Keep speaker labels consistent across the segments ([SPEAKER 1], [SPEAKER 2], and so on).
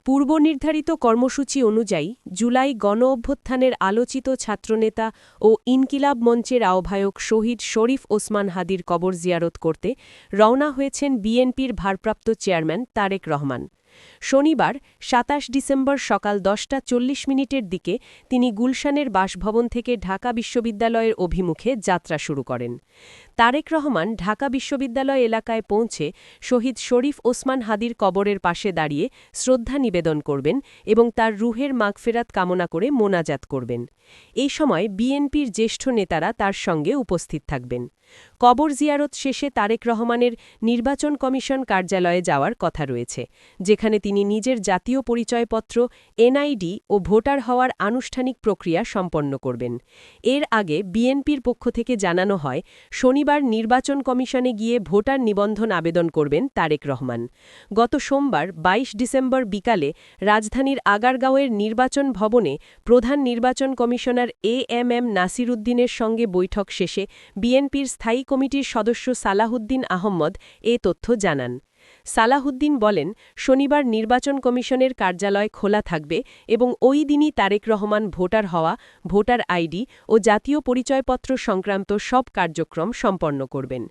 [SPEAKER 1] পূর্বনির্ধারিত কর্মসূচি অনুযায়ী জুলাই গণঅভ্যুত্থানের আলোচিত ছাত্রনেতা ও ইনকিলাব মঞ্চের আহ্বায়ক শহীদ শরীফ ওসমান হাদির কবর জিয়ারত করতে রওনা হয়েছেন বিএনপির ভারপ্রাপ্ত চেয়ারম্যান তারেক রহমান। শনিবার ২৭ ডিসেম্বর সকাল ১০টা ৪০ মিনিটের দিকে তিনি গুলশানের বাসভবন থেকে ঢাকা বিশ্ববিদ্যালয়ের অভিমুখে যাত্রা শুরু করেন। তারেক রহমান ঢাকা বিশ্ববিদ্যালয় এলাকায় পৌঁছে শহীদ শরীফ ওসমান হাদির কবরের পাশে দাঁড়িয়ে শ্রদ্ধা নিবেদন করবেন এবং তার রুহের মাগফেরাত কামনা করে মোনাজাত করবেন। এই সময় বিএনপির জ্যেষ্ঠ নেতারা তার সঙ্গে উপস্থিত থাকবেন। কবর জিয়ারত শেষে তারেক রহমানের নির্বাচন কমিশন কার্যালয়ে যাওয়ার কথা রয়েছে, যেখানে তিনি নিজের জাতীয় পরিচয়পত্র, এনআইডি ও ভোটার হওয়ার আনুষ্ঠানিক প্রক্রিয়া সম্পন্ন করবেন। এর আগে বিএনপির পক্ষ থেকে জানানো হয়, শনিবার নির্বাচন কমিশনে গিয়ে ভোটার নিবন্ধন আবেদন করবেন তারেক রহমান। গত সোমবার ২২ ডিসেম্বর বিকালে রাজধানীর আগারগাঁওয়ের নির্বাচন ভবনে প্রধান নির্বাচন কমিশনার এএমএম নাসির উদ্দিনের সঙ্গে বৈঠক শেষে বিএনপির স্থায়ী কমিটির সদস্য সালাহউদ্দিন আহম্মদ এ তথ্য জানান। সালাহউদ্দিন বলেন, শনিবার নির্বাচন কমিশনের কার্যালয় খোলা থাকবে এবং ওই দিনই তারেক রহমান ভোটার হওয়া, ভোটার আইডি ও জাতীয় পরিচয়পত্র সংক্রান্ত সব কার্যক্রম সম্পন্ন করবেন।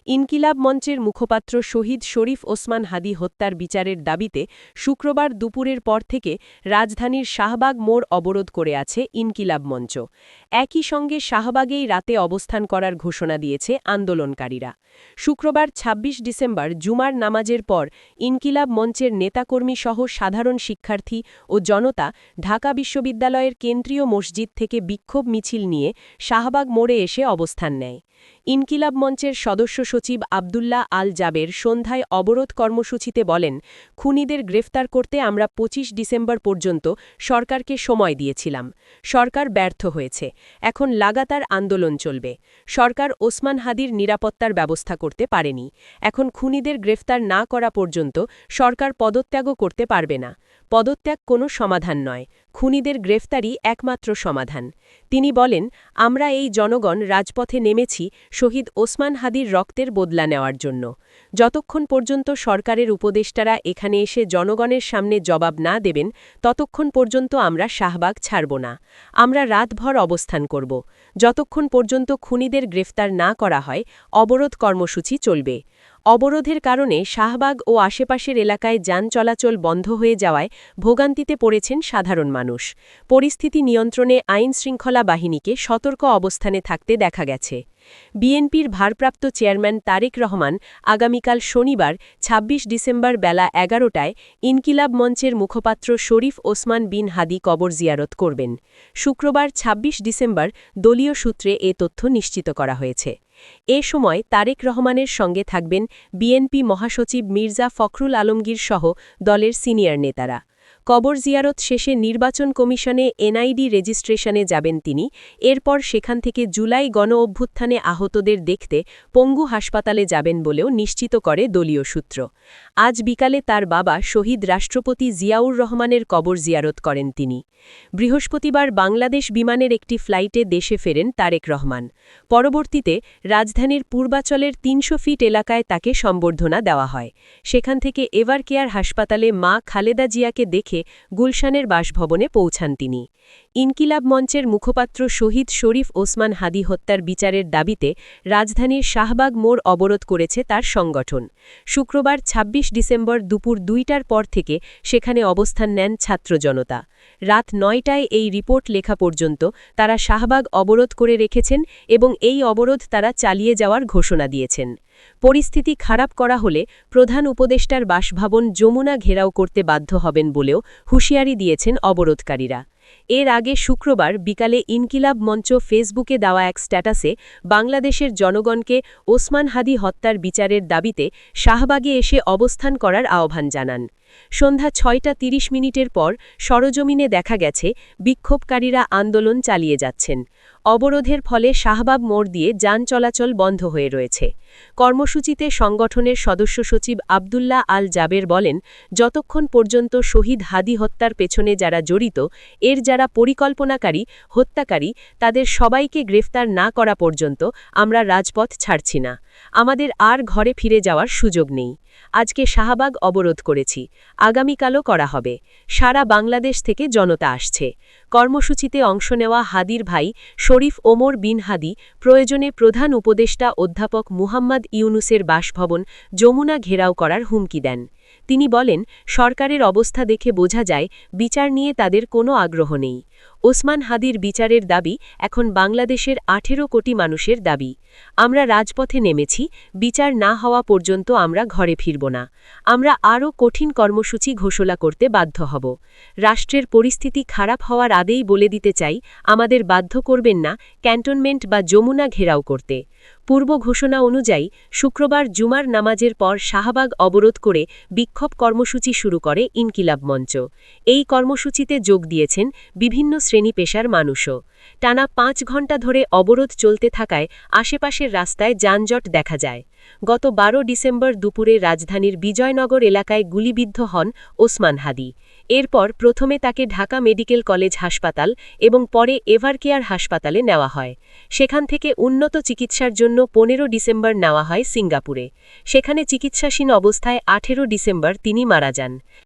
[SPEAKER 1] ইনকিলাব মঞ্চের মুখপাত্র শহীদ শরীফ ওসমান হাদি হত্যার বিচারের দাবিতে শুক্রবার দুপুরের পর থেকে রাজধানীর শাহবাগ মোড় অবরোধ করে আছে ইনকিলাব মঞ্চ। একই সঙ্গে শাহবাগেই রাতে অবস্থান করার ঘোষণা দিয়েছে আন্দোলনকারীরা। শুক্রবার ২৬ ডিসেম্বর জুমার নামাজের পর ইনকিলাব মঞ্চের নেতাকর্মী সহ সাধারণ শিক্ষার্থী ও জনতা ঢাকা বিশ্ববিদ্যালয়ের কেন্দ্রীয় মসজিদ থেকে বিক্ষোভ মিছিল নিয়ে শাহবাগ মোড়ে এসে অবস্থান নেয়। ইনকিলাব মঞ্চের সদস্য সচিব আবদুল্লাহ আল জাবের সন্ধ্যায় অবরোধ কর্মসূচিতে বলেন, খুনিদের গ্রেফতার করতে আমরা ২৫ ডিসেম্বর পর্যন্ত সরকারকে সময় দিয়েছিলাম। সরকার ব্যর্থ হয়েছে। এখন লাগাতার আন্দোলন চলবে। সরকার ওসমান হাদির নিরাপত্তার ব্যবস্থা করতে পারেনি। এখন খুনিদের গ্রেফতার না করা পর্যন্ত সরকার পদত্যাগও করতে পারবে না। পদত্যাগ কোনো সমাধান নয়, খুনিদের গ্রেফতারই একমাত্র সমাধান। তিনি বলেন, আমরা এই জনগণ রাজপথে নেমেছি শহীদ ওসমান হাদির রক্তের বদলা নেওয়ার জন্য। যতক্ষণ পর্যন্ত সরকারের উপদেষ্টারা এখানে এসে জনগণের সামনে জবাব না দেবেন, ততক্ষণ পর্যন্ত আমরা শাহবাগ ছাড়ব না। আমরা রাতভর অবস্থান করব। যতক্ষণ পর্যন্ত খুনিদের গ্রেফতার না করা হয়, অবরোধ কর্মসূচি চলবে। অবরোধের কারণে শাহবাগ ও আশেপাশের এলাকায় যান চলাচল বন্ধ হয়ে যাওয়ায় ভোগান্তিতে পড়েছেন সাধারণ মানুষ। পরিস্থিতি নিয়ন্ত্রণে আইনশৃঙ্খলা বাহিনীকে সতর্ক অবস্থানে থাকতে দেখা গেছে। বিএনপির ভারপ্রাপ্ত চেয়ারম্যান তারেক রহমান আগামীকাল শনিবার ২৬ ডিসেম্বর বেলা ১১টায় ইনকিলাব মঞ্চের মুখপাত্র শরীফ ওসমান বিন হাদি কবর জিয়ারত করবেন। শুক্রবার ২৬ ডিসেম্বর দলীয় সূত্রে এ তথ্য নিশ্চিত করা হয়েছে। এ সময় তারেক রহমানের সঙ্গে থাকবেন বিএনপি মহাসচিব মির্জা ফখরুল আলমগীর সহ দলের সিনিয়র নেতারা। কবর জিয়ারত শেষে নির্বাচন কমিশনে এনআইডি রেজিস্ট্রেশনে যাবেন তিনি। এরপর সেখান থেকে জুলাই গণঅভ্যুত্থানে আহতদের দেখতে পঙ্গু হাসপাতালে যাবেন বলেও নিশ্চিত করে দলীয় সূত্র। আজ বিকালে তার বাবা শহীদ রাষ্ট্রপতি জিয়াউর রহমানের কবর জিয়ারত করেন তিনি। বৃহস্পতিবার বাংলাদেশ বিমানের একটি ফ্লাইটে দেশে ফেরেন তারেক রহমান। পরবর্তীতে রাজধানীর পূর্বাচলের ৩০০ ফিট এলাকায় তাকে সম্বর্ধনা দেওয়া হয়। সেখান থেকে এভারকেয়ার হাসপাতালে মা খালেদা জিয়াকে দেখে গুলশানের বাসভবনে পৌঁছান তিনি। ইনকিলাব মঞ্চের মুখপাত্র শহীদ শরীফ ওসমান হাদি হত্যার বিচারের দাবিতে রাজধানীর শাহবাগ মোড় অবরোধ করেছে তার সংগঠন। শুক্রবার ২৬ ডিসেম্বর দুপুর ২টার পর থেকে সেখানে অবস্থান নেন ছাত্র জনতা। রাত ৯টায় এই রিপোর্ট লেখা পর্যন্ত তারা শাহবাগ অবরোধ করে রেখেছেন এবং এই অবরোধ তারা চালিয়ে যাওয়ার ঘোষণা দিয়েছেন। পরিস্থিতি খারাপ করা হলে প্রধান উপদেষ্টার বাসভবন যমুনা ঘেরাও করতে বাধ্য হবেন বলেও হুঁশিয়ারি দিয়েছেন অবরোধকারীরা। এর আগে শুক্রবার বিকালে ইনকিলাব মঞ্চ ফেসবুকে দেওয়া এক স্ট্যাটাসে বাংলাদেশের জনগণকে ওসমান হাদি হত্যার বিচারের দাবিতে শাহবাগে এসে অবস্থান করার আহ্বান জানান। সন্ধ্যা ৬টা ৩০ মিনিটের পর সরজমিনে দেখা গেছে বিক্ষোভকারীরা আন্দোলন চালিয়ে যাচ্ছেন। অবরোধের ফলে শাহবাগ মোড় দিয়ে যান চলাচল বন্ধ হয়ে রয়েছে। কর্মসূচিতে সংগঠনের সদস্য সচিব আবদুল্লাহ আল জাবের বলেন, যতক্ষণ পর্যন্ত শহীদ হাদি হত্যার পেছনে যারা জড়িত, যারা পরিকল্পনাকারী, হত্যাকারী, তাদের সবাইকে গ্রেফতার না করা পর্যন্ত আমরা রাজপথ ছাড়ছি না। আমাদের আর ঘরে ফিরে যাওয়ার সুযোগ নেই। আজকে শাহবাগ অবরোধ করেছি, আগামীকালও করা হবে। সারা বাংলাদেশ থেকে জনতা আসছে। কর্মসূচিতে অংশ নেওয়া হাদির ভাই শরীফ ওমর বিন হাদি প্রয়োজনে প্রধান উপদেষ্টা অধ্যাপক মুহাম্মদ ইউনুসের বাসভবন যমুনা ঘেরাও করার হুমকি দেন। তিনি বলেন, সরকারের অবস্থা দেখে বোঝা যায় বিচার নিয়ে তাদের কোনো আগ্রহ নেই। ওসমান হাদির বিচারের দাবি এখন বাংলাদেশের 18 কোটি মানুষের দাবি। আমরা রাজপথে নেমেছি, বিচার না হওয়া পর্যন্ত আমরা ঘরে ফিরব না। আমরা আরও কঠিন কর্মসূচি ঘোষণা করতে বাধ্য হব। রাষ্ট্রের পরিস্থিতি খারাপ হওয়ার আগেই বলে দিতে চাই, আমাদের বাধ্য করবেন না ক্যান্টনমেন্ট বা যমুনা ঘেরাও করতে। পূর্ব ঘোষণা অনুযায়ী শুক্রবার জুমার নামাজের পর শাহবাগ অবরোধ করে বিক্ষোভ কর্মসূচি শুরু করে ইনকিলাব মঞ্চ। এই কর্মসূচিতে যোগ দিয়েছেন বিভিন্ন শ্রেণী পেশার মানুষও। টানা 5 ঘণ্টা ধরে অবরোধ চলতে থাকায় আশেপাশের রাস্তায় যানজট দেখা যায়। গত 12 ডিসেম্বর দুপুরে রাজধানীর বিজয়নগর এলাকায় গুলিবিদ্ধ হন ওসমান হাদি। এরপর প্রথমে তাকে ঢাকা মেডিকেল কলেজ হাসপাতাল এবং পরে এভারকেয়ার হাসপাতালে নেওয়া হয়। সেখান থেকে উন্নত চিকিৎসার জন্য 15 ডিসেম্বর নেওয়া হয় সিঙ্গাপুরে। সেখানে চিকিৎসাধীন অবস্থায় 18 ডিসেম্বর তিনি মারা যান।